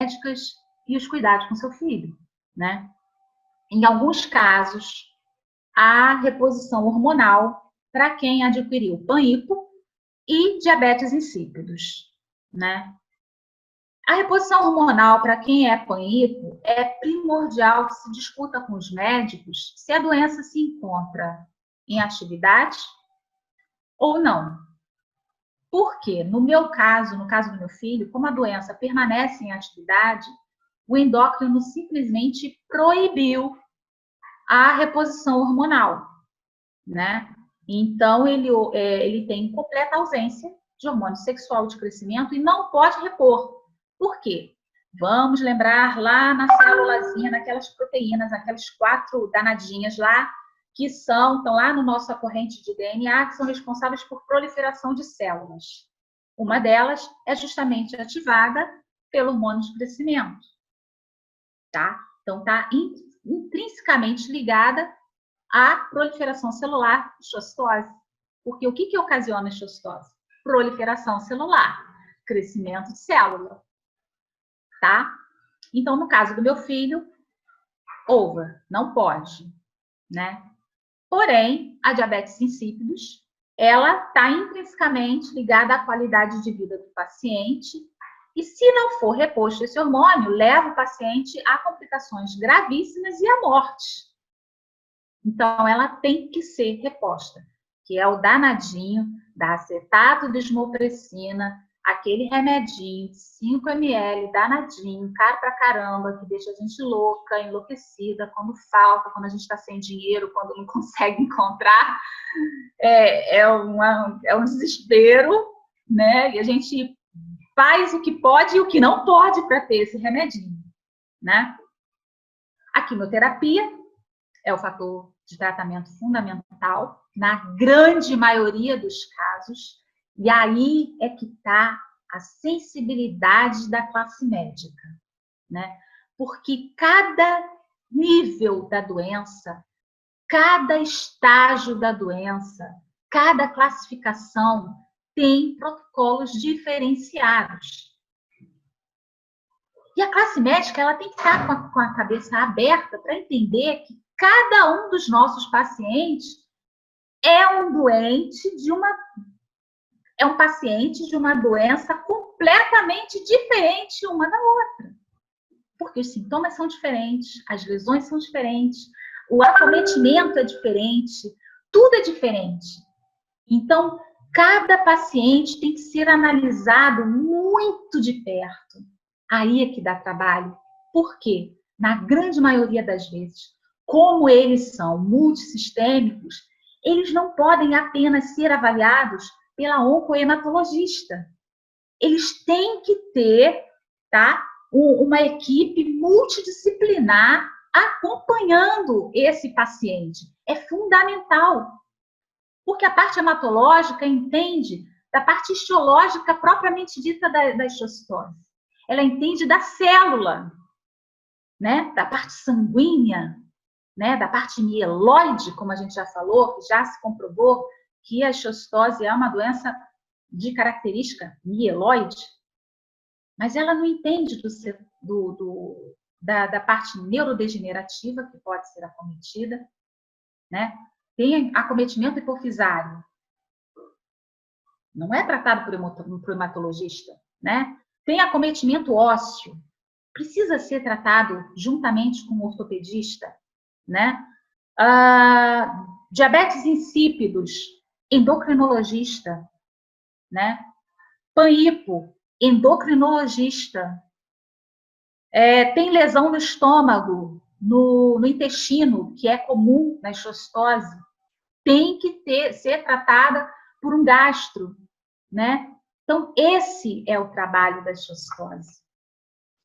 médicas e os cuidados com seu filho, né? Em alguns casos, há reposição hormonal para quem adquiriu PAN-HIPO e diabetes insípidos, né? A reposição hormonal para quem é PAN-HIPO é primordial que se discuta com os médicos se a doença se encontra em atividade ou não. Porque, no meu caso, no caso do meu filho, como a doença permanece em atividade, o endócrino simplesmente proibiu a reposição hormonal, né? Então, ele tem completa ausência de hormônio sexual de crescimento e não pode repor. Por quê? Vamos lembrar lá na célulazinha, naquelas proteínas, aquelas 4 danadinhas lá, que estão lá no nossa corrente de DNA, que são responsáveis por proliferação de células. Uma delas é justamente ativada pelo hormônio de crescimento, tá? Então, está intrinsecamente ligada à proliferação celular, histocitose. Porque o que ocasiona a histocitose? Proliferação celular, crescimento de célula, tá? Então, no caso do meu filho, over, não pode, né? Porém, a diabetes insípidos, ela está intrinsecamente ligada à qualidade de vida do paciente e, se não for reposto esse hormônio, leva o paciente a complicações gravíssimas e à morte. Então, ela tem que ser reposta, que é o danadinho da acetato desmopressina, aquele remedinho, 5 ml, danadinho, caro pra caramba, que deixa a gente louca, enlouquecida, quando falta, quando a gente está sem dinheiro, quando não consegue encontrar. É um desespero, né? E a gente faz o que pode e o que não pode para ter esse remedinho, né? A quimioterapia é o fator de tratamento fundamental, na grande maioria dos casos, e aí é que está a sensibilidade da classe médica, né? Porque cada nível da doença, cada estágio da doença, cada classificação tem protocolos diferenciados. E a classe médica ela tem que estar com a cabeça aberta para entender que cada um dos nossos pacientes é um paciente de uma doença completamente diferente uma da outra. Porque os sintomas são diferentes, as lesões são diferentes, o acometimento é diferente, tudo é diferente. Então, cada paciente tem que ser analisado muito de perto. Aí é que dá trabalho. Por quê? Na grande maioria das vezes, como eles são multissistêmicos, eles não podem apenas ser avaliados pela oncohematologista. Eles têm que ter, tá, uma equipe multidisciplinar acompanhando esse paciente. É fundamental. Porque a parte hematológica entende da parte histológica propriamente dita da histocitose. Ela entende da célula, né, da parte sanguínea, né, da parte mieloide, como a gente já falou, que já se comprovou que a histocitose é uma doença de característica mieloide, mas ela não entende da parte neurodegenerativa que pode ser acometida, né? Tem acometimento hipofisário, não é tratado por hematologista, né? Tem acometimento ósseo, precisa ser tratado juntamente com o ortopedista, né? Diabetes insípidos, endocrinologista, né? PAN-HIPO, endocrinologista. Tem lesão no estômago, no intestino, que é comum na histocitose, tem que ser tratada por um gastro, né? Então, esse é o trabalho da histocitose.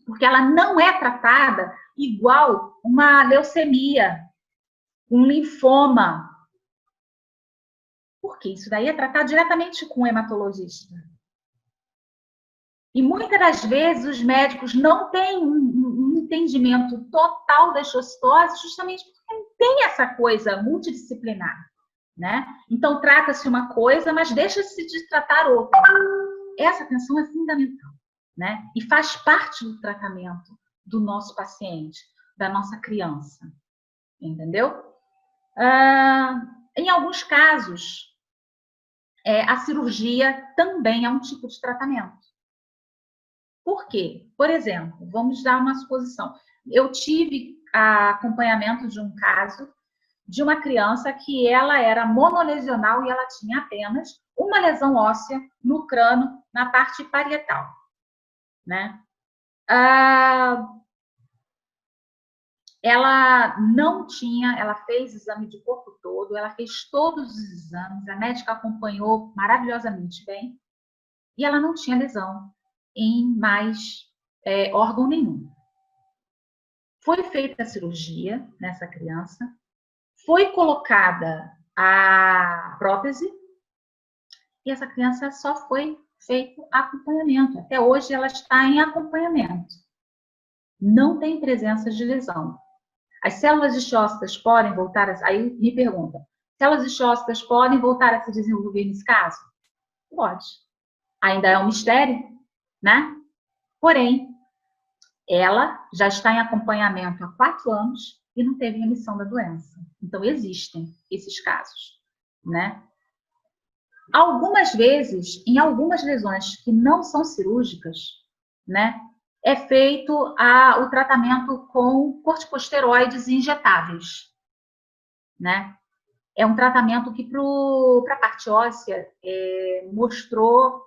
Porque ela não é tratada igual uma leucemia, um linfoma. Porque isso daí é tratado diretamente com o hematologista. E muitas das vezes os médicos não têm um entendimento total da histocitose, justamente porque não tem essa coisa multidisciplinar, né? Então, trata-se uma coisa, mas deixa-se de tratar outra. Essa atenção é fundamental. né? E faz parte do tratamento do nosso paciente, da nossa criança, entendeu? Em alguns casos, a cirurgia também é um tipo de tratamento. Por quê? Por exemplo, vamos dar uma suposição. Eu tive acompanhamento de um caso de uma criança que ela era monolesional e ela tinha apenas uma lesão óssea no crânio, na parte parietal, né? Ela não tinha, ela fez exame de corpo todo, ela fez todos os exames, a médica acompanhou maravilhosamente bem, e ela não tinha lesão em mais órgão nenhum. Foi feita a cirurgia nessa criança, foi colocada a prótese, e essa criança só foi feito acompanhamento. Até hoje ela está em acompanhamento. Não tem presença de lesão. As células istócitas podem voltar a... Aí me pergunta, células istócitas podem voltar a se desenvolver nesse caso? Pode. Ainda é um mistério, né? Porém, ela já está em acompanhamento há 4 anos e não teve remissão da doença. Então, existem esses casos, né? Algumas vezes, em algumas lesões que não são cirúrgicas, né, é feito o tratamento com corticosteroides injetáveis, né? É um tratamento que para a parte óssea mostrou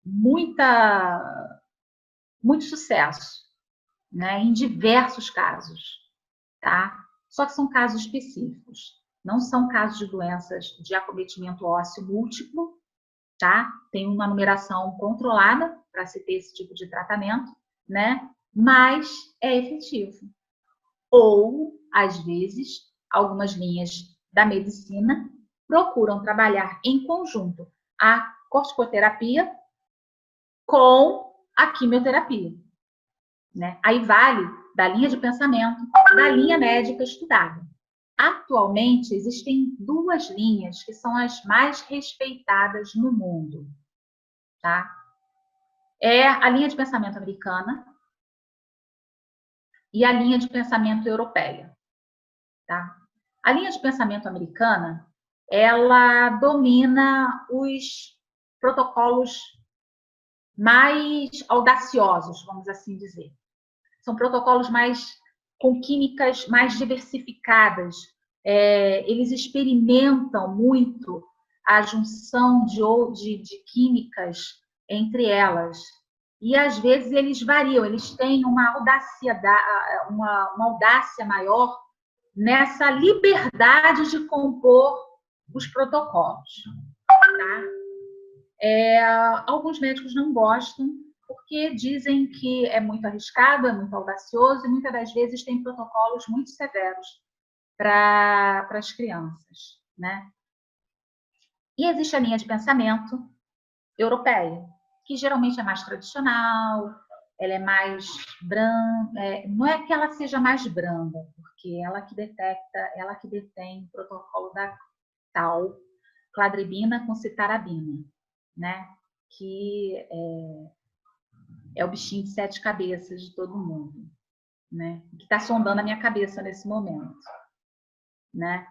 muito sucesso, né, em diversos casos, tá? Só que são casos específicos, não são casos de doenças de acometimento ósseo múltiplo, tá? Tem uma numeração controlada para se ter esse tipo de tratamento, né? Mas é efetivo. Ou, às vezes, algumas linhas da medicina procuram trabalhar em conjunto a corticoterapia com a quimioterapia, né? Aí vale da linha de pensamento, da linha médica estudada. Atualmente, existem 2 linhas que são as mais respeitadas no mundo, tá? É a linha de pensamento americana e a linha de pensamento europeia, tá? A linha de pensamento americana, ela domina os protocolos mais audaciosos, vamos assim dizer. São protocolos mais com químicas mais diversificadas. Eles experimentam muito a junção de químicas entre elas. E, às vezes, eles variam, eles têm uma audácia maior nessa liberdade de compor os protocolos. Tá? Alguns médicos não gostam, porque dizem que é muito arriscado, é muito audacioso e muitas das vezes tem protocolos muito severos para as crianças, né? E existe a linha de pensamento europeia, que geralmente é mais tradicional, ela é mais branca, não é que ela seja mais branda, porque ela que detecta, ela que detém o protocolo da tal cladribina com citarabina, né? Que é o bichinho de 7 cabeças de todo mundo, né? Que está sondando a minha cabeça nesse momento, né?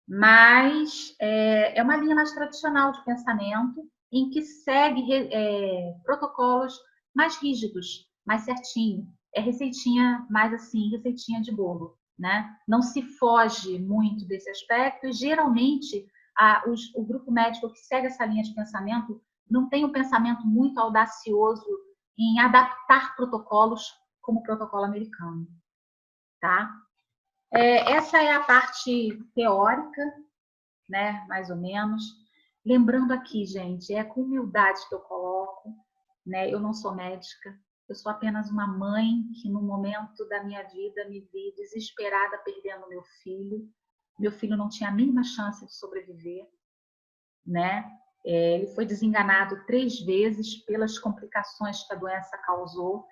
Mas é uma linha mais tradicional de pensamento em que segue protocolos mais rígidos, mais certinho. É receitinha mais assim, receitinha de bolo, né? Não se foge muito desse aspecto e geralmente o grupo médico que segue essa linha de pensamento não tem um pensamento muito audacioso em adaptar protocolos como o protocolo americano, tá? Essa é a parte teórica, né, mais ou menos. Lembrando aqui, gente, é com humildade que eu coloco, né? Eu não sou médica, eu sou apenas uma mãe que no momento da minha vida me vi desesperada perdendo meu filho. Meu filho não tinha a mínima chance de sobreviver, né? Ele foi desenganado 3 vezes pelas complicações que a doença causou.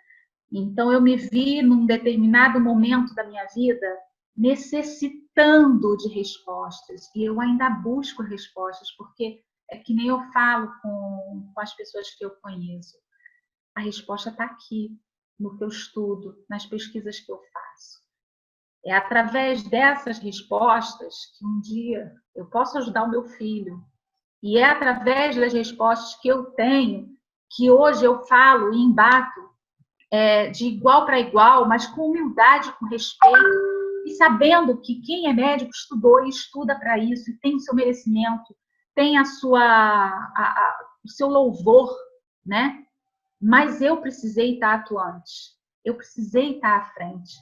Então, eu me vi num determinado momento da minha vida necessitando de respostas. E eu ainda busco respostas, porque é que nem eu falo com as pessoas que eu conheço. A resposta está aqui, no que eu estudo, nas pesquisas que eu faço. É através dessas respostas que um dia eu posso ajudar o meu filho. E é através das respostas que eu tenho que hoje eu falo e embato de igual para igual, mas com humildade, com respeito, e sabendo que quem é médico estudou e estuda para isso, e tem o seu merecimento, tem o seu louvor, né? Mas eu precisei estar atuante, eu precisei estar à frente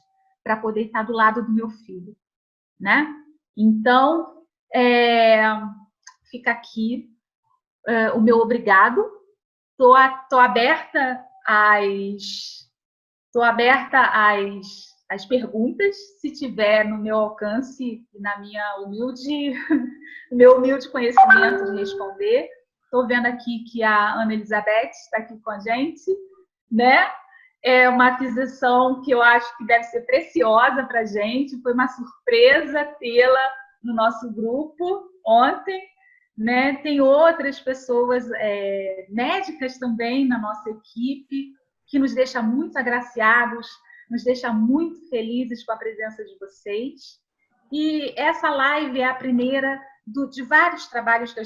para poder estar do lado do meu filho, né? Então, fica aqui o meu obrigado. Tô aberta às perguntas, se tiver no meu alcance e na minha meu humilde conhecimento de responder. Estou vendo aqui que a Ana Elizabeth está aqui com a gente, né? É uma aquisição que eu acho que deve ser preciosa para a gente. Foi uma surpresa tê-la no nosso grupo ontem, né? Tem outras pessoas médicas também na nossa equipe, que nos deixa muito agraciados, nos deixa muito felizes com a presença de vocês. E essa live é a primeira de vários trabalhos que a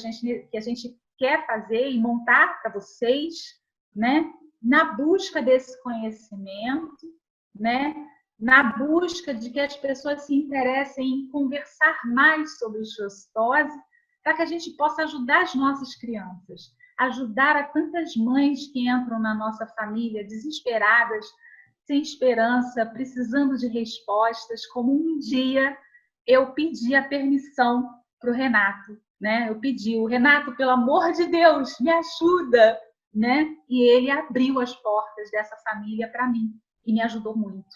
gente quer fazer e montar para vocês, né? Na busca desse conhecimento, né? Na busca de que as pessoas se interessem em conversar mais sobre osteoporose, para que a gente possa ajudar as nossas crianças, ajudar a tantas mães que entram na nossa família desesperadas, sem esperança, precisando de respostas, como um dia eu pedi a permissão para o Renato, né? Eu pedi, o Renato, pelo amor de Deus, me ajuda, né? E ele abriu as portas dessa família para mim e me ajudou muito,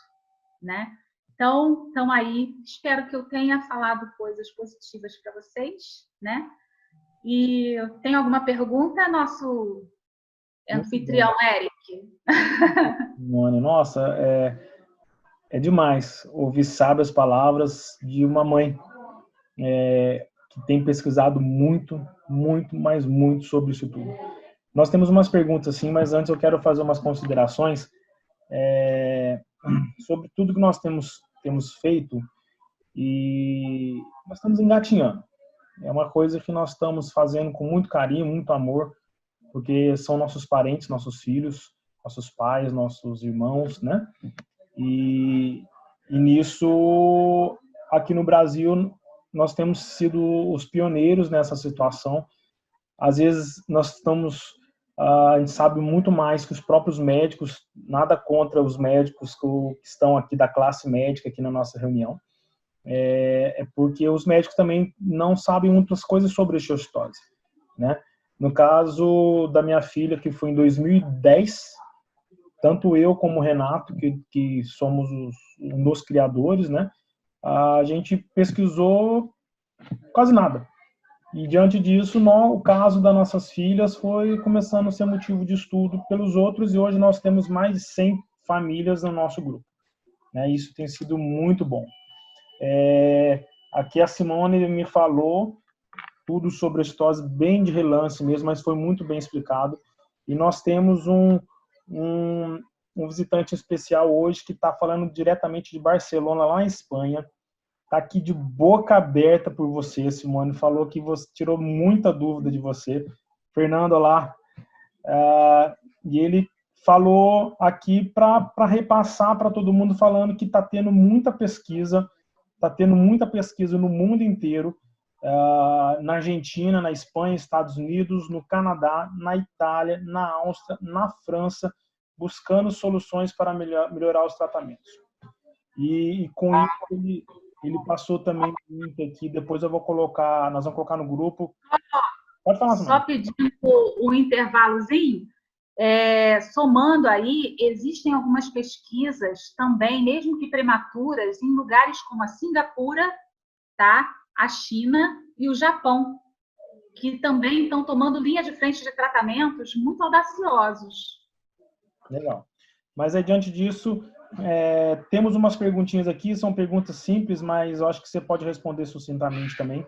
né? Então, aí, espero que eu tenha falado coisas positivas para vocês, né? E tem alguma pergunta, nosso anfitrião Eric? Nossa, é demais ouvir sábias palavras de uma mãe que tem pesquisado muito, muito, mas muito sobre isso tudo. Nós temos umas perguntas, sim, mas antes eu quero fazer umas considerações sobre tudo que nós temos feito e nós estamos engatinhando. É uma coisa que nós estamos fazendo com muito carinho, muito amor, porque são nossos parentes, nossos filhos, nossos pais, nossos irmãos, né? E nisso, aqui no Brasil, nós temos sido os pioneiros nessa situação. Às vezes, a gente sabe muito mais que os próprios médicos, nada contra os médicos que estão aqui da classe médica aqui na nossa reunião, porque os médicos também não sabem muitas coisas sobre osteoporose, né? No caso da minha filha, que foi em 2010, tanto eu como o Renato, que somos um dos criadores, né? A gente pesquisou quase nada. E diante disso, o caso das nossas filhas foi começando a ser motivo de estudo pelos outros, e hoje nós temos mais de 100 famílias no nosso grupo, né? Isso tem sido muito bom. Aqui a Simone me falou tudo sobre a osteoporose bem de relance mesmo, mas foi muito bem explicado. E nós temos um visitante especial hoje que está falando diretamente de Barcelona, lá em Espanha. Está aqui de boca aberta por você, Simone. Falou que você tirou muita dúvida de você. Fernando lá. E ele falou aqui para repassar para todo mundo, falando que está tendo muita pesquisa no mundo inteiro, na Argentina, na Espanha, Estados Unidos, no Canadá, na Itália, na Áustria, na França, buscando soluções para melhorar os tratamentos. E com isso ele passou também o link aqui, depois nós vamos colocar no grupo. Pode falar, Só pedindo o intervalozinho, somando aí, existem algumas pesquisas também, mesmo que prematuras, em lugares como a Singapura, tá? A China e o Japão, que também estão tomando linha de frente de tratamentos muito audaciosos. Legal. Mas diante disso, temos umas perguntinhas aqui, são perguntas simples, mas eu acho que você pode responder sucintamente também.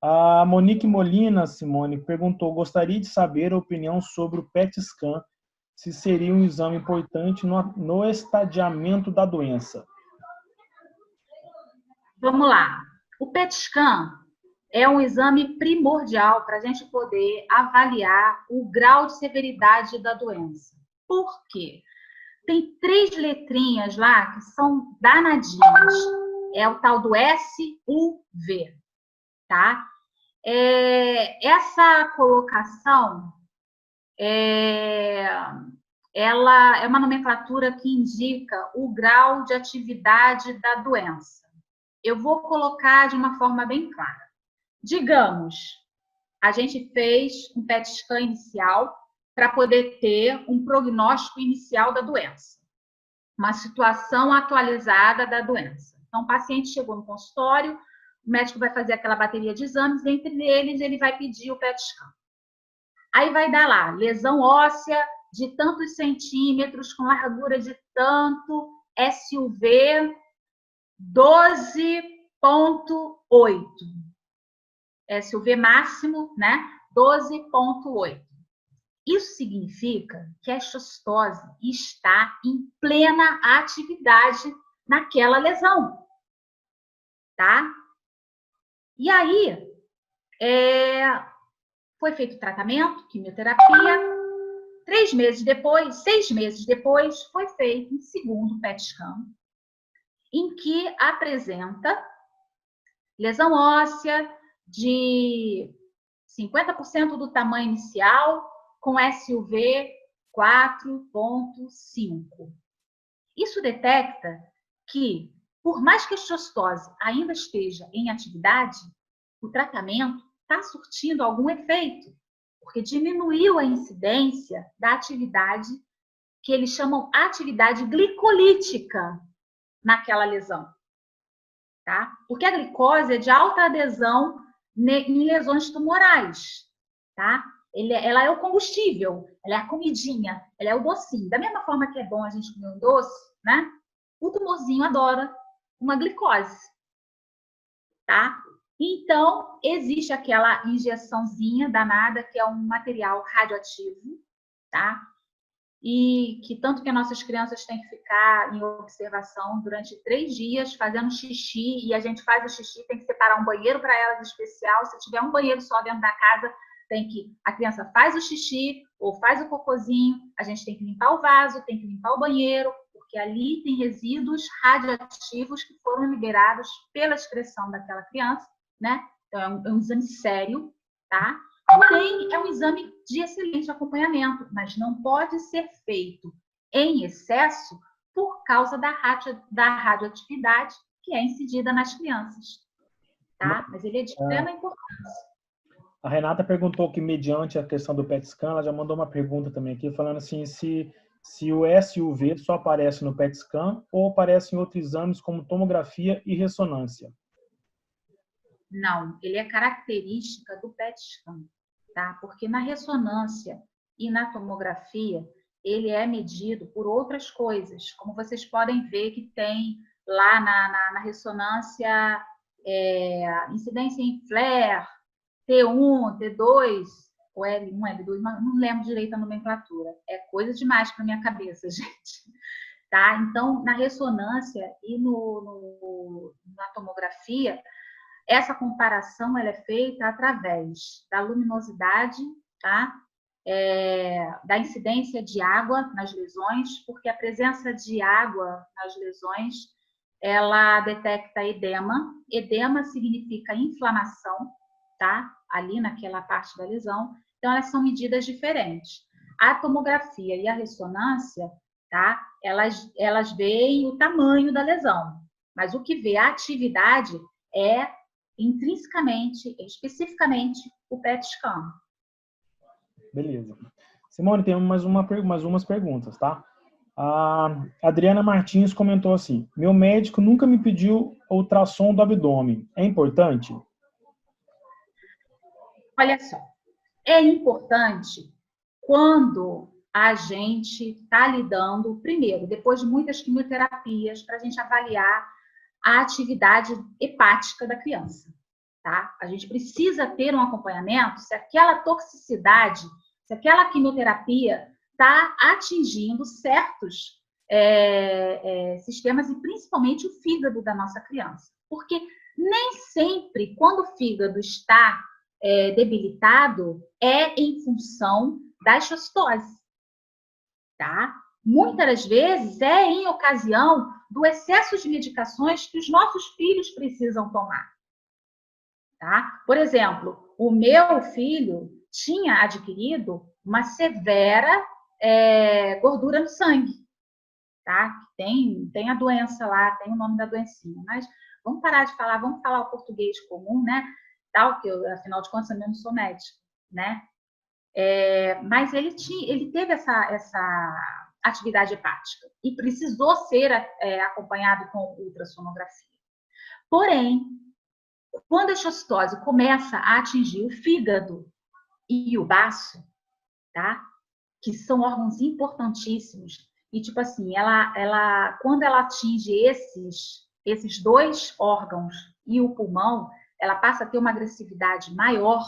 A Monique Molina, Simone, perguntou: gostaria de saber a opinião sobre o PET scan se seria um exame importante no estadiamento da doença. Vamos lá. O PET scan é um exame primordial para a gente poder avaliar o grau de severidade da doença. Por quê? Tem 3 letrinhas lá que são danadinhas. É o tal do SUV, tá? Essa colocação ela é uma nomenclatura que indica o grau de atividade da doença. Eu vou colocar de uma forma bem clara. Digamos, a gente fez um PET scan inicial para poder ter um prognóstico inicial da doença, uma situação atualizada da doença. Então, o paciente chegou no consultório, o médico vai fazer aquela bateria de exames, entre eles ele vai pedir o PET scan. Aí vai dar lá, lesão óssea de tantos centímetros, com largura de tanto, SUV 12,8. SUV máximo, né? 12,8. Isso significa que a histocitose está em plena atividade naquela lesão, tá? E aí, foi feito o tratamento, quimioterapia. 6 meses depois, foi feito um segundo PET scan, em que apresenta lesão óssea de 50% do tamanho inicial, com SUV 4,5. Isso detecta que, por mais que a histocitose ainda esteja em atividade, o tratamento está surtindo algum efeito, porque diminuiu a incidência da atividade que eles chamam atividade glicolítica naquela lesão, tá? Porque a glicose é de alta adesão em lesões tumorais, tá? Ela é o combustível, ela é a comidinha, ela é o docinho. Da mesma forma que é bom a gente comer um doce, né? O tumorzinho adora uma glicose, tá? Então, existe aquela injeçãozinha danada, que é um material radioativo, tá? E que tanto que as nossas crianças têm que ficar em observação durante 3 dias, fazendo xixi, e a gente faz o xixi, tem que separar um banheiro para elas especial. Se tiver um banheiro só dentro da casa, a criança faz o xixi ou faz o cocôzinho, a gente tem que limpar o vaso, tem que limpar o banheiro, porque ali tem resíduos radioativos que foram liberados pela excreção daquela criança, né? Então, é um exame sério, tá? Porém, é um exame de excelente acompanhamento, mas não pode ser feito em excesso por causa da radioatividade que é incidida nas crianças, tá? Mas ele é de extrema importância. A Renata perguntou que, mediante a questão do PET scan, ela já mandou uma pergunta também aqui, falando assim, se o SUV só aparece no PET scan ou aparece em outros exames como tomografia e ressonância. Não, ele é característica do PET scan, tá? Porque na ressonância e na tomografia, ele é medido por outras coisas, como vocês podem ver que tem lá na ressonância incidência em flare, T1, T2, ou L1, L2, não lembro direito a nomenclatura. É coisa demais para minha cabeça, gente. Tá? Então, na ressonância e na tomografia, essa comparação ela é feita através da luminosidade, tá? Da incidência de água nas lesões, porque a presença de água nas lesões, ela detecta edema. Edema significa inflamação, tá? Ali naquela parte da lesão. Então, elas são medidas diferentes. A tomografia e a ressonância, tá? Elas veem o tamanho da lesão, mas o que vê a atividade é intrinsecamente, especificamente, o PET scan. Beleza. Simone, tem mais umas perguntas, tá? A Adriana Martins comentou assim, meu médico nunca me pediu ultrassom do abdômen. É importante? Olha só, é importante quando a gente está lidando, primeiro, depois de muitas quimioterapias, para a gente avaliar a atividade hepática da criança, tá? A gente precisa ter um acompanhamento se aquela toxicidade, se aquela quimioterapia está atingindo certos sistemas, e principalmente o fígado da nossa criança. Porque nem sempre, quando o fígado está debilitado, é em função da exocitose, tá? Muitas das vezes é em ocasião do excesso de medicações que os nossos filhos precisam tomar, tá? Por exemplo, o meu filho tinha adquirido uma severa gordura no sangue, tá? Tem a doença lá, tem o nome da doencinha, mas vamos parar de falar, vamos falar o português comum, né? Tal, que eu, afinal de contas, eu não sou médica, né? Mas ele teve essa atividade hepática e precisou ser acompanhado com ultrassonografia. Porém, quando a exocitose começa a atingir o fígado e o baço, tá? Que são órgãos importantíssimos, e tipo assim, quando ela atinge esses dois órgãos e o pulmão, ela passa a ter uma agressividade maior,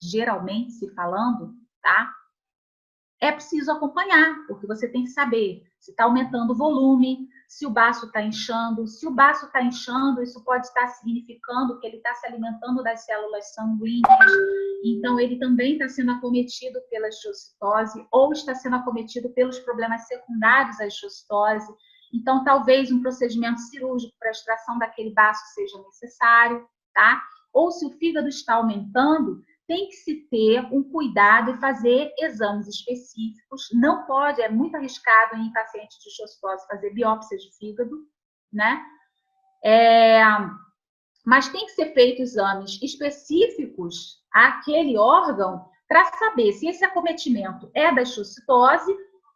geralmente se falando, tá? É preciso acompanhar, porque você tem que saber se está aumentando o volume, se o baço está inchando. Se o baço está inchando, isso pode estar significando que ele está se alimentando das células sanguíneas, então ele também está sendo acometido pela exocitose ou está sendo acometido pelos problemas secundários à exocitose. Então, talvez um procedimento cirúrgico para a extração daquele baço seja necessário, tá? Ou se o fígado está aumentando, tem que se ter um cuidado e fazer exames específicos. Não pode, é muito arriscado em pacientes de exocitose fazer biópsia de fígado, né? Mas tem que ser feitos exames específicos àquele órgão para saber se esse acometimento é da exocitose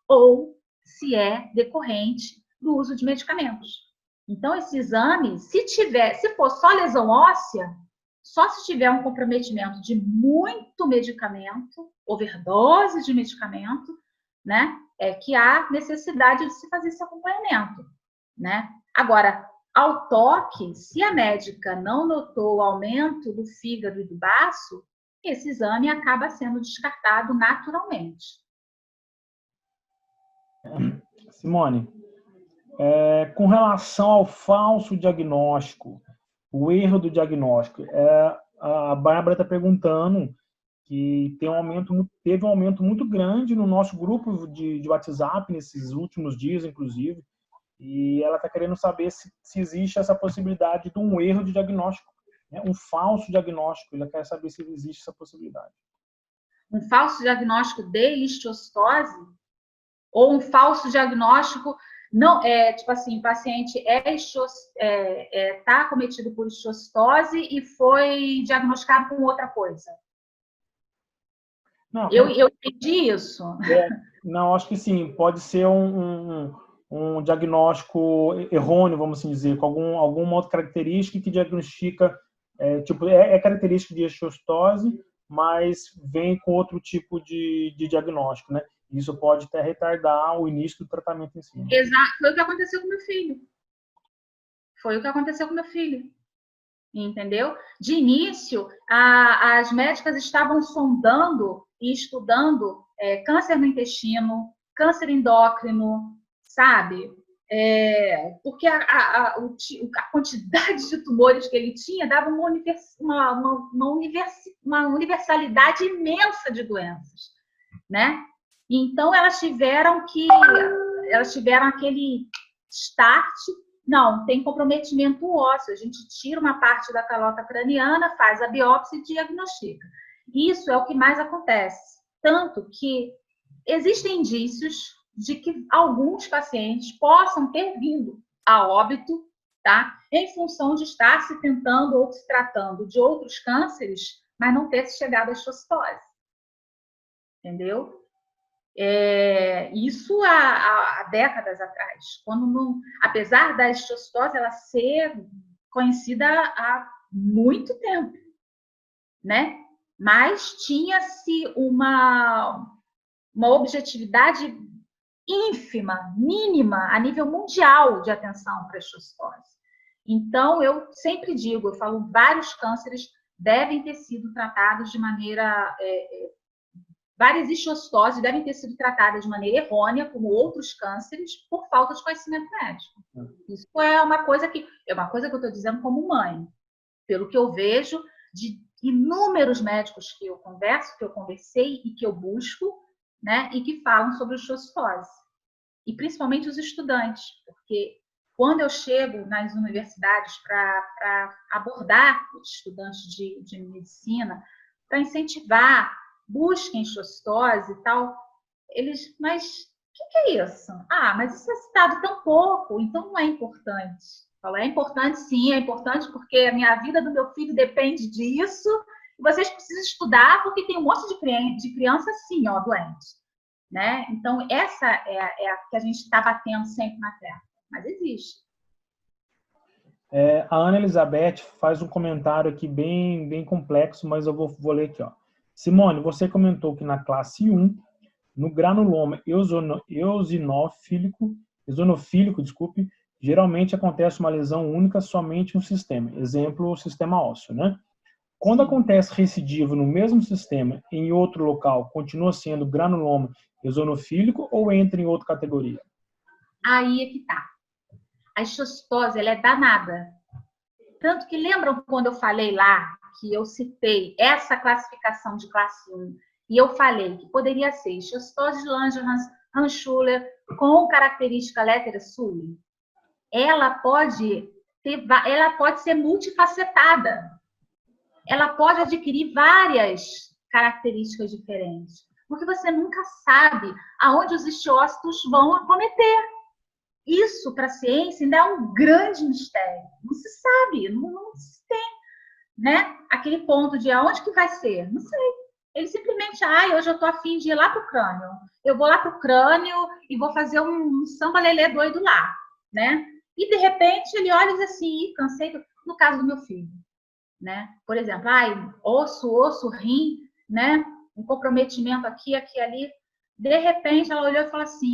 ou se é decorrente do uso de medicamentos. Então, esse exame, se for só lesão óssea, só se tiver um comprometimento de muito medicamento, overdose de medicamento, né, que há necessidade de se fazer esse acompanhamento, né? Agora, ao toque, se a médica não notou o aumento do fígado e do baço, esse exame acaba sendo descartado naturalmente. Simone, com relação ao falso diagnóstico, o erro do diagnóstico, a Bárbara está perguntando que teve um aumento muito grande no nosso grupo de WhatsApp nesses últimos dias, inclusive, e ela está querendo saber se existe essa possibilidade de um erro de diagnóstico, né? Um falso diagnóstico. Ela quer saber se existe essa possibilidade. Um falso diagnóstico de histocitose? Ou um falso diagnóstico, não, tipo assim, o paciente está acometido por histocitose e foi diagnosticado com outra coisa? Não, eu entendi isso. Não, acho que sim, pode ser um diagnóstico errôneo, vamos assim dizer, com alguma outra característica que diagnostica, é característica de histocitose, mas vem com outro tipo de diagnóstico, né? Isso pode até retardar o início do tratamento em si. Exato, foi o que aconteceu com meu filho. Foi o que aconteceu com meu filho. Entendeu? De início, as médicas estavam sondando e estudando câncer no intestino, câncer endócrino, sabe? Porque a quantidade de tumores que ele tinha dava uma universalidade imensa de doenças, né? Então, elas tiveram aquele start. Não, tem comprometimento ósseo. A gente tira uma parte da calota craniana, faz a biópsia e diagnostica. Isso é o que mais acontece. Tanto que existem indícios de que alguns pacientes possam ter vindo a óbito, tá? Em função de estar se tentando ou se tratando de outros cânceres, mas não ter chegado à histocitose. Entendeu? Isso há décadas atrás, quando não, apesar da histocitose ela ser conhecida há muito tempo, né? Mas tinha-se uma objetividade ínfima, mínima, a nível mundial de atenção para a histocitose. Então, eu sempre digo, eu falo, vários cânceres devem ter sido tratados de maneira várias histiossitoses devem ter sido tratadas de maneira errônea, como outros cânceres, por falta de conhecimento médico. Isso é uma coisa que eu estou dizendo como mãe, pelo que eu vejo de inúmeros médicos que eu converso, que eu conversei e que eu busco, né, e que falam sobre histiossitose. E principalmente os estudantes, porque quando eu chego nas universidades para abordar os estudantes de medicina, para incentivar, busquem histiossitose e tal, eles, mas o que é isso? Ah, mas isso é citado tão pouco, então não é importante. Falo, é importante sim, é importante porque a minha vida do meu filho depende disso, e vocês precisam estudar porque tem um monte de criança assim, ó, doente. Né? Então, essa é a que a gente está batendo sempre na terra, mas existe. A Ana Elizabeth faz um comentário aqui bem complexo, mas eu vou ler aqui. Ó. Simone, você comentou que na classe 1, no granuloma eosinofílico, desculpe, geralmente acontece uma lesão única somente em um sistema. Exemplo, o sistema ósseo, né? Quando acontece recidivo no mesmo sistema em outro local, continua sendo granuloma eosinofílico ou entra em outra categoria? Aí é que tá. A histiossitose, ela é danada. Tanto que lembram quando eu falei lá, que eu citei essa classificação de classe 1, e eu falei que poderia ser histiossitose de Langerhans-Schuler com característica Letter-Sully? Ela pode ser multifacetada. Ela pode adquirir várias características diferentes, porque você nunca sabe aonde os histiócitos vão acometer. Isso, para a ciência, ainda é um grande mistério. Não se sabe, não se tem, né? Aquele ponto de aonde que vai ser, não sei. Ele simplesmente, hoje eu estou a fim de ir lá para o crânio. Eu vou lá para o crânio e vou fazer um samba-lelê doido lá, né? E, de repente, ele olha e diz assim, cansei, no caso do meu filho. Né? Por exemplo, osso, rim, né? Um comprometimento aqui, ali. De repente, ela olhou e falou assim,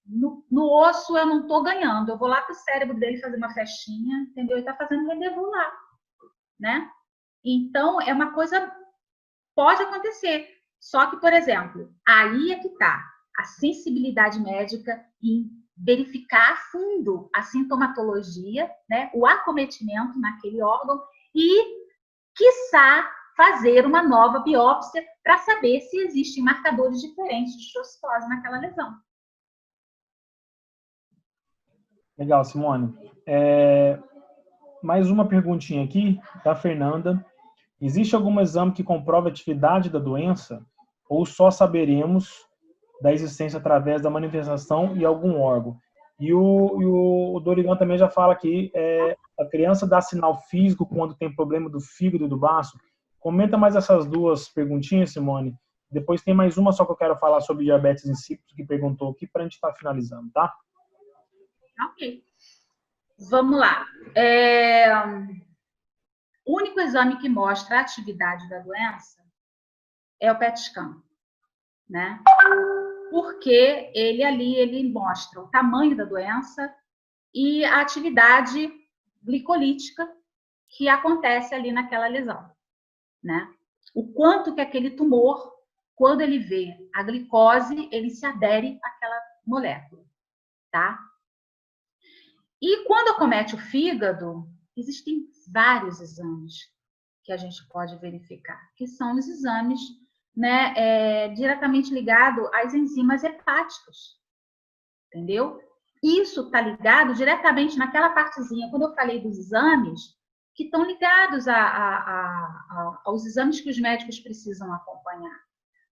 no osso eu não estou ganhando, eu vou lá para o cérebro dele fazer uma festinha, entendeu? Ele está fazendo rendezvous lá, né? Então, é uma coisa, pode acontecer. Só que, por exemplo, aí é que está a sensibilidade médica em verificar a fundo a sintomatologia, né? O acometimento naquele órgão e, quiçá, fazer uma nova biópsia para saber se existem marcadores diferentes de histiossitose naquela lesão. Legal, Simone. Mais uma perguntinha aqui, da Fernanda. Existe algum exame que comprove a atividade da doença? Ou só saberemos da existência através da manifestação em algum órgão? E o Dorigan também já fala aqui, a criança dá sinal físico quando tem problema do fígado e do baço. Comenta mais essas duas perguntinhas, Simone. Depois tem mais uma só que eu quero falar sobre diabetes insípidos, que perguntou aqui, para a gente estar finalizando, tá? Ok. Vamos lá. O único exame que mostra a atividade da doença é o PET scan, né? Porque ele mostra o tamanho da doença e a atividade glicolítica que acontece ali naquela lesão, né? O quanto que aquele tumor, quando ele vê a glicose, ele se adere àquela molécula, tá? E quando acomete o fígado, existem vários exames que a gente pode verificar, que são os exames, né, diretamente ligados às enzimas hepáticas, entendeu? Isso está ligado diretamente naquela partezinha, quando eu falei dos exames, que estão ligados aos exames que os médicos precisam acompanhar.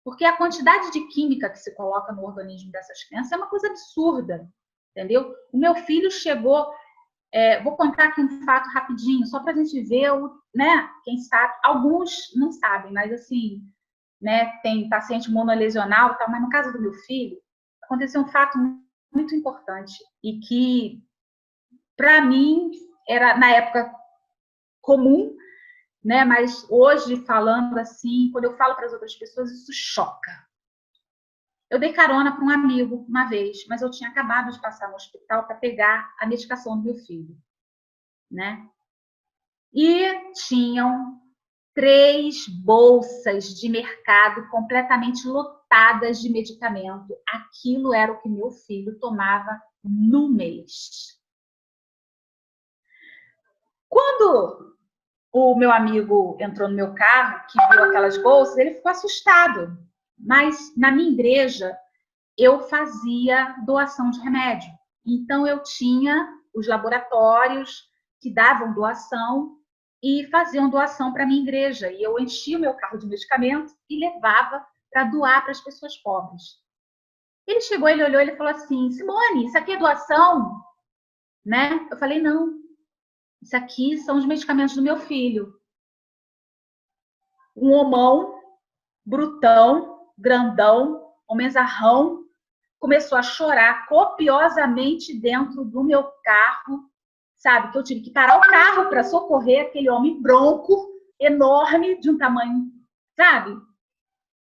Porque a quantidade de química que se coloca no organismo dessas crianças é uma coisa absurda, entendeu? O meu filho chegou... vou contar aqui um fato rapidinho, só para a gente ver, né? Quem sabe, alguns não sabem, mas assim, né? Tem paciente monolesional e tal, mas no caso do meu filho, aconteceu um fato muito importante e que, para mim, era na época comum, né? Mas hoje, falando assim, quando eu falo para as outras pessoas, isso choca. Eu dei carona para um amigo uma vez, mas eu tinha acabado de passar no hospital para pegar a medicação do meu filho, né? E tinham 3 bolsas de mercado completamente lotadas de medicamento. Aquilo era o que meu filho tomava no mês. Quando o meu amigo entrou no meu carro, que viu aquelas bolsas, ele ficou assustado. Mas na minha igreja, eu fazia doação de remédio. Então, eu tinha os laboratórios que davam doação e faziam doação para a minha igreja. E eu enchia o meu carro de medicamento e levava para doar para as pessoas pobres. Ele chegou, ele olhou, ele falou assim, Simone, isso aqui é doação? Né? Eu falei, não. Isso aqui são os medicamentos do meu filho. Um homão, brutão, grandão, homenzarrão, começou a chorar copiosamente dentro do meu carro, sabe? Que eu tive que parar o carro para socorrer aquele homem bronco, enorme, de um tamanho, sabe?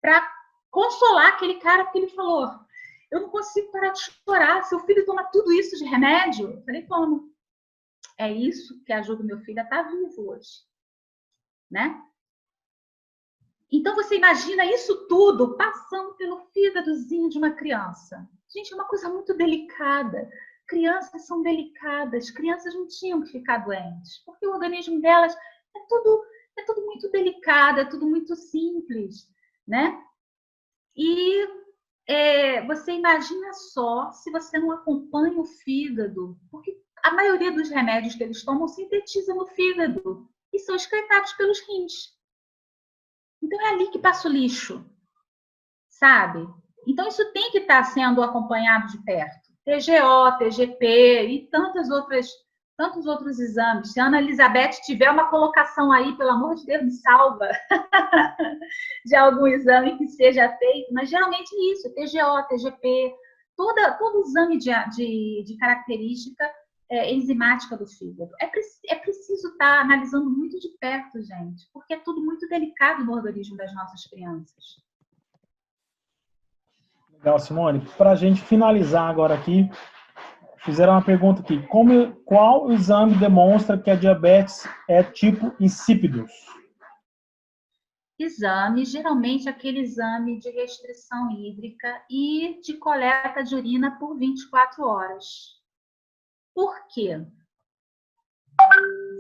Para consolar aquele cara, porque ele falou, eu não consigo parar de chorar, seu filho toma tudo isso de remédio? Eu falei, como? É isso que ajuda o meu filho a estar vivo hoje, né? Então, você imagina isso tudo passando pelo fígadozinho de uma criança. Gente, é uma coisa muito delicada. Crianças são delicadas. Crianças não tinham que ficar doentes, porque o organismo delas é tudo muito delicado, é tudo muito simples, né? E você imagina só se você não acompanha o fígado, porque a maioria dos remédios que eles tomam sintetiza no fígado e são excretados pelos rins. Então, é ali que passa o lixo, sabe? Então, isso tem que estar sendo acompanhado de perto. TGO, TGP e tantos outros exames. Se a Ana Elizabeth tiver uma colocação aí, pelo amor de Deus, me salva de algum exame que seja feito. Mas, geralmente, é isso. TGO, TGP, todo exame de característica enzimática do fígado. É preciso estar analisando muito de perto, gente, porque é tudo muito delicado no organismo das nossas crianças. Legal, Simone. Para a gente finalizar agora aqui, fizeram uma pergunta aqui. Qual exame demonstra que a diabetes é tipo insípidos? Exame, geralmente aquele exame de restrição hídrica e de coleta de urina por 24 horas. Por quê?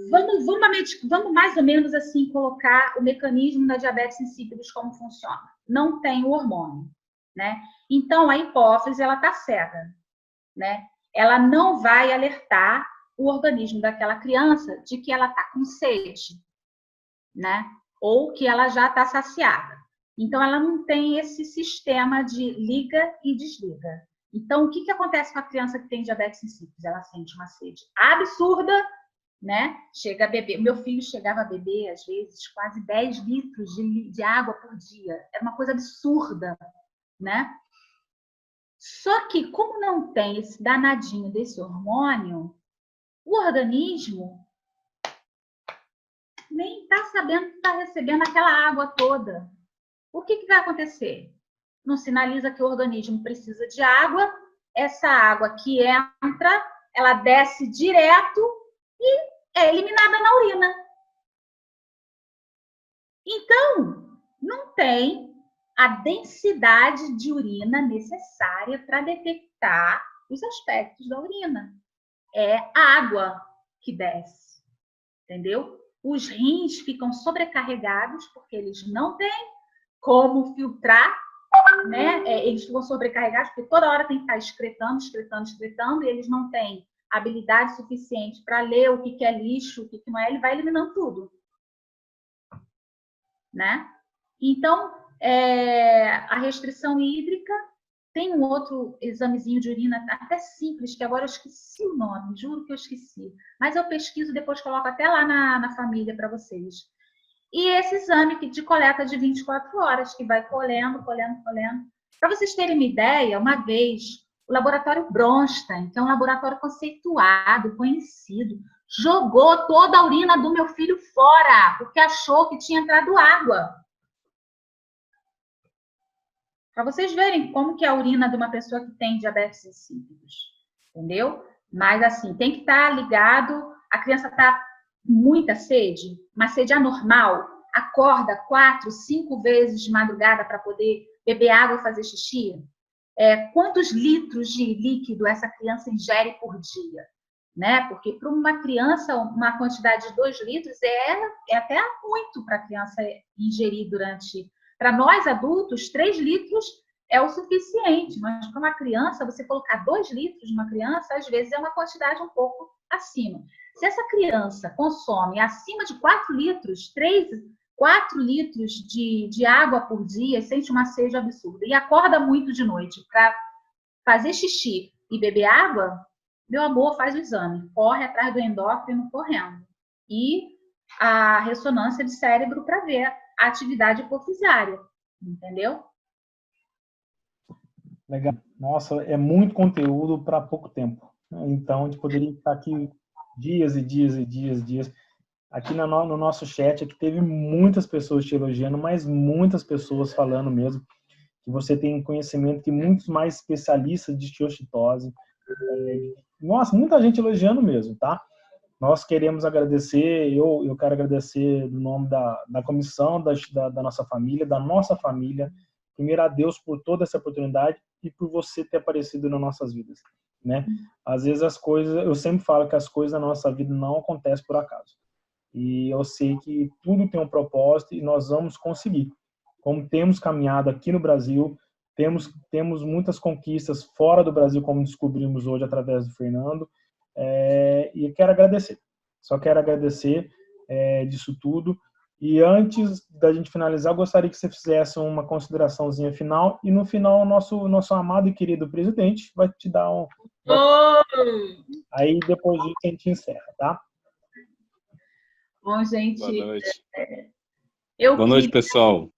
Vamos mais ou menos assim colocar o mecanismo da diabetes insípidos como funciona. Não tem o hormônio, né? Então a hipófise ela está cega, né? Ela não vai alertar o organismo daquela criança de que ela está com sede, né? Ou que ela já está saciada. Então ela não tem esse sistema de liga e desliga. Então o que acontece com a criança que tem diabetes insípidos? Ela sente uma sede absurda, né? Chega a beber. Meu filho chegava a beber, às vezes, quase 10 litros de água por dia. Era uma coisa absurda, né? Só que, como não tem esse danadinho desse hormônio, o organismo nem está sabendo que está recebendo aquela água toda. O que vai acontecer? Não sinaliza que o organismo precisa de água, essa água que entra, ela desce direto e é eliminada na urina. Então, não tem a densidade de urina necessária para detectar os aspectos da urina. É a água que desce, entendeu? Os rins ficam sobrecarregados porque eles não têm como filtrar, né? Eles ficam sobrecarregados porque toda hora tem que estar excretando, e eles não têm habilidade suficiente para ler o que é lixo, o que não é, ele vai eliminando tudo, né? Então, a restrição hídrica tem um outro examezinho de urina até simples, que agora eu esqueci o nome, juro que eu esqueci. Mas eu pesquiso, depois coloco até lá na família para vocês. E esse exame de coleta de 24 horas, que vai colhendo. Para vocês terem uma ideia, uma vez, o laboratório Bronstein, que é um laboratório conceituado, conhecido, jogou toda a urina do meu filho fora, porque achou que tinha entrado água. Para vocês verem como que é a urina de uma pessoa que tem diabetes insípidos, entendeu? Mas assim, tem que estar ligado, a criança está com muita sede, uma sede anormal, acorda 4, 5 vezes de madrugada para poder beber água e fazer xixi? Quantos litros de líquido essa criança ingere por dia? Né? Porque para uma criança, uma quantidade de 2 litros é até muito para a criança ingerir durante... Para nós, adultos, 3 litros é o suficiente, mas para uma criança, você colocar 2 litros numa criança, às vezes é uma quantidade um pouco acima. Se essa criança consome acima de 4 litros, 4 litros de água por dia, sente uma sede absurda, e acorda muito de noite para fazer xixi e beber água, meu amor, faz o exame, corre atrás do endócrino correndo. E a ressonância de cérebro para ver a atividade hipofisária, entendeu? Legal. Nossa, é muito conteúdo para pouco tempo. Então, a gente poderia estar aqui dias e dias e dias e dias. Aqui no nosso chat, aqui teve muitas pessoas te elogiando, mas muitas pessoas falando mesmo que você tem conhecimento que muitos mais especialistas de osteochitose. Nossa, muita gente elogiando mesmo, tá? Nós queremos agradecer, eu quero agradecer no nome da comissão, da nossa família, primeiro a Deus por toda essa oportunidade e por você ter aparecido nas nossas vidas, né? Às vezes eu sempre falo que as coisas na nossa vida não acontecem por acaso. E eu sei que tudo tem um propósito e nós vamos conseguir. Como temos caminhado aqui no Brasil, temos muitas conquistas fora do Brasil, como descobrimos hoje através do Fernando, e quero agradecer. Só quero agradecer disso tudo. E antes da gente finalizar, eu gostaria que você fizesse uma consideraçãozinha final. E no final, o nosso amado e querido presidente vai te dar um... Aí, depois disso, a gente encerra, tá? Bom, gente... Boa noite. Boa noite, pessoal.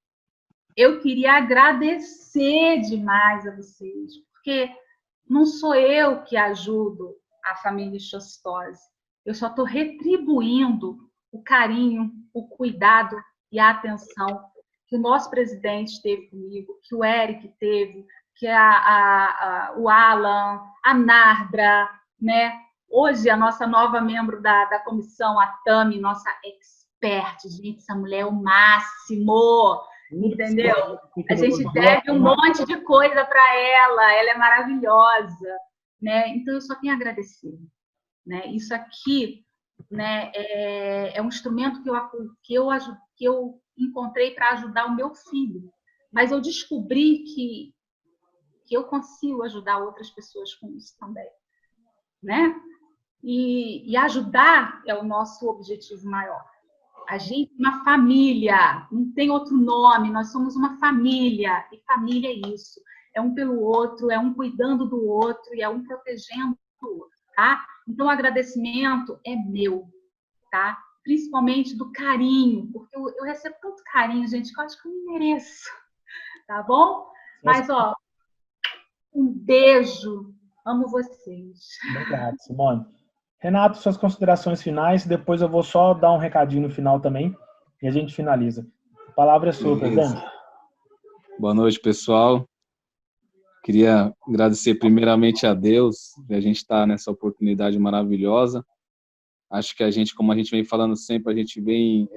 Eu queria agradecer demais a vocês, porque não sou eu que ajudo a família osteochitose. Eu só estou retribuindo o carinho, o cuidado e a atenção que o nosso presidente teve comigo, que o Eric teve, que o Alan, a Nardra, né? Hoje, a nossa nova membro da comissão, a Tami, nossa expert. Gente, essa mulher é o máximo, entendeu? A gente deve um monte de coisa para ela é maravilhosa, né? Então, eu só tenho a agradecer. Né? Isso aqui, né, é um instrumento que eu encontrei para ajudar o meu filho, mas eu descobri que eu consigo ajudar outras pessoas com isso também, né? E ajudar é o nosso objetivo maior. A gente é uma família, não tem outro nome, nós somos uma família, e família é isso, é um pelo outro, é um cuidando do outro e é um protegendo o outro, tá? Então, o agradecimento é meu, tá? Principalmente do carinho, porque eu recebo tanto carinho, gente, que eu acho que eu me mereço, tá bom? Mas, ó, um beijo, amo vocês. Obrigado, Simone. Renato, suas considerações finais, depois eu vou só dar um recadinho no final também e a gente finaliza. A palavra é sua, presidente. Boa noite, pessoal. Queria agradecer primeiramente a Deus de a gente estar nessa oportunidade maravilhosa. Acho que a gente, como a gente vem falando sempre, a gente vem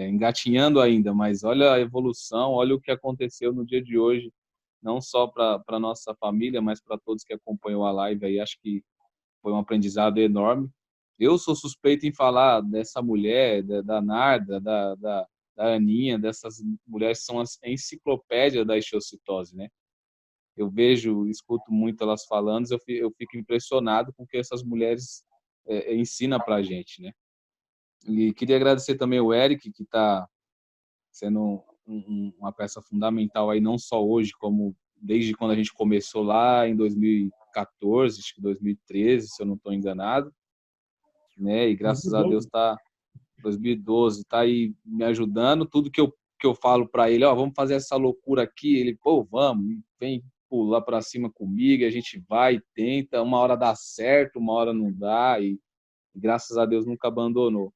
engatinhando ainda, mas olha a evolução, olha o que aconteceu no dia de hoje, não só para a nossa família, mas para todos que acompanham a live aí. Acho que foi um aprendizado enorme. Eu sou suspeito em falar dessa mulher, da Narda, da Aninha, dessas mulheres que são a enciclopédia da osteochitose, né? Eu vejo, escuto muito elas falando, eu fico impressionado com o que essas mulheres ensinam para a gente, né? E queria agradecer também o Eric, que está sendo uma peça fundamental aí, não só hoje, como desde quando a gente começou lá em 2014, acho que 2013, se eu não estou enganado, né? E graças a Deus 2012, está aí me ajudando. Tudo que eu falo para ele, ó, vamos fazer essa loucura aqui, ele, pô, vamos, vem pular para cima comigo, a gente vai, tenta, uma hora dá certo, uma hora não dá, e graças a Deus nunca abandonou.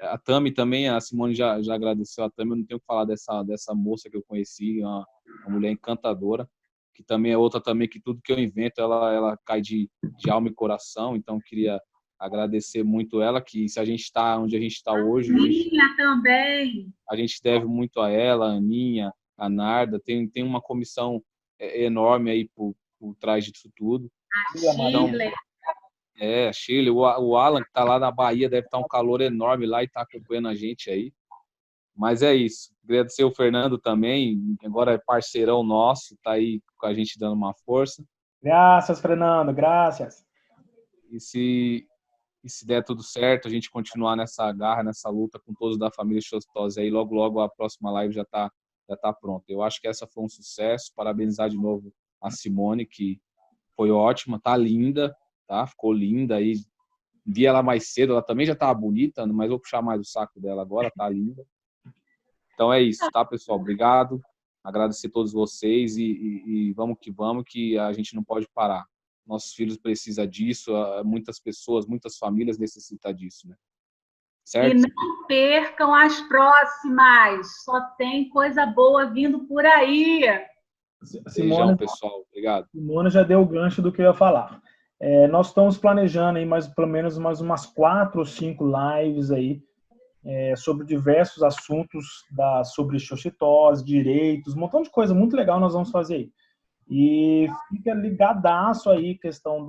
A Tami também, a Simone já agradeceu a Tami, eu não tenho que falar dessa moça que eu conheci, uma mulher encantadora, que também é outra também que tudo que eu invento, ela cai de alma e coração. Então queria agradecer muito ela, que se a gente está onde a gente está hoje, Aninha também. A gente deve muito a ela, a Aninha, a Narda, tem uma comissão enorme aí por trás disso tudo. A Shirley. A Shirley, o Alan, que está lá na Bahia, deve estar um calor enorme lá e está acompanhando a gente aí. Mas é isso. Agradecer o Fernando também, que agora é parceirão nosso, está aí com a gente dando uma força. Graças, Fernando, graças. E se der tudo certo, a gente continuar nessa garra, nessa luta com todos da família Chostose aí, logo a próxima live já tá pronta. Eu acho que essa foi um sucesso. Parabenizar de novo a Simone, que foi ótima, tá linda, tá? Ficou linda aí. Vi ela mais cedo, ela também já estava bonita, mas vou puxar mais o saco dela agora, tá linda. Então é isso, tá, pessoal? Obrigado. Agradecer a todos vocês e vamos, que a gente não pode parar. Nossos filhos precisam disso, muitas pessoas, muitas famílias necessitam disso, né? Certo? E não percam as próximas, só tem coisa boa vindo por aí. Beijão, pessoal. Obrigado. Simone já deu o gancho do que eu ia falar. Nós estamos planejando aí pelo menos mais umas 4 ou 5 lives aí sobre diversos assuntos sobre xoxitose, direitos, um montão de coisa muito legal nós vamos fazer aí. E fica ligadaço aí questão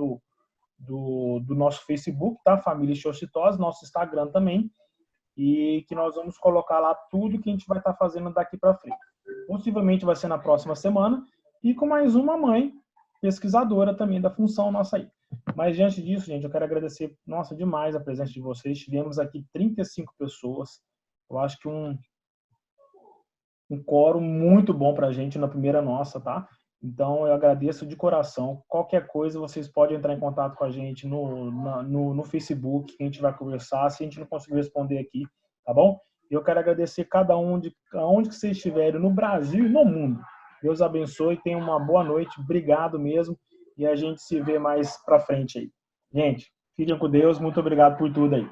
do nosso Facebook, tá? Família Xoxitose, nosso Instagram também, e que nós vamos colocar lá tudo que a gente vai estar fazendo daqui para frente. Possivelmente vai ser na próxima semana, e com mais uma mãe pesquisadora também da função nossa aí. Mas diante disso, gente, eu quero agradecer, demais a presença de vocês. Tivemos aqui 35 pessoas. Eu acho que um quórum muito bom pra gente na primeira nossa, tá? Então, eu agradeço de coração. Qualquer coisa, vocês podem entrar em contato com a gente no Facebook, que a gente vai conversar. Se a gente não conseguir responder aqui, tá bom? Eu quero agradecer cada um aonde que vocês estiverem, no Brasil e no mundo. Deus abençoe, tenham uma boa noite. Obrigado mesmo. E a gente se vê mais pra frente aí. Gente, fiquem com Deus. Muito obrigado por tudo aí.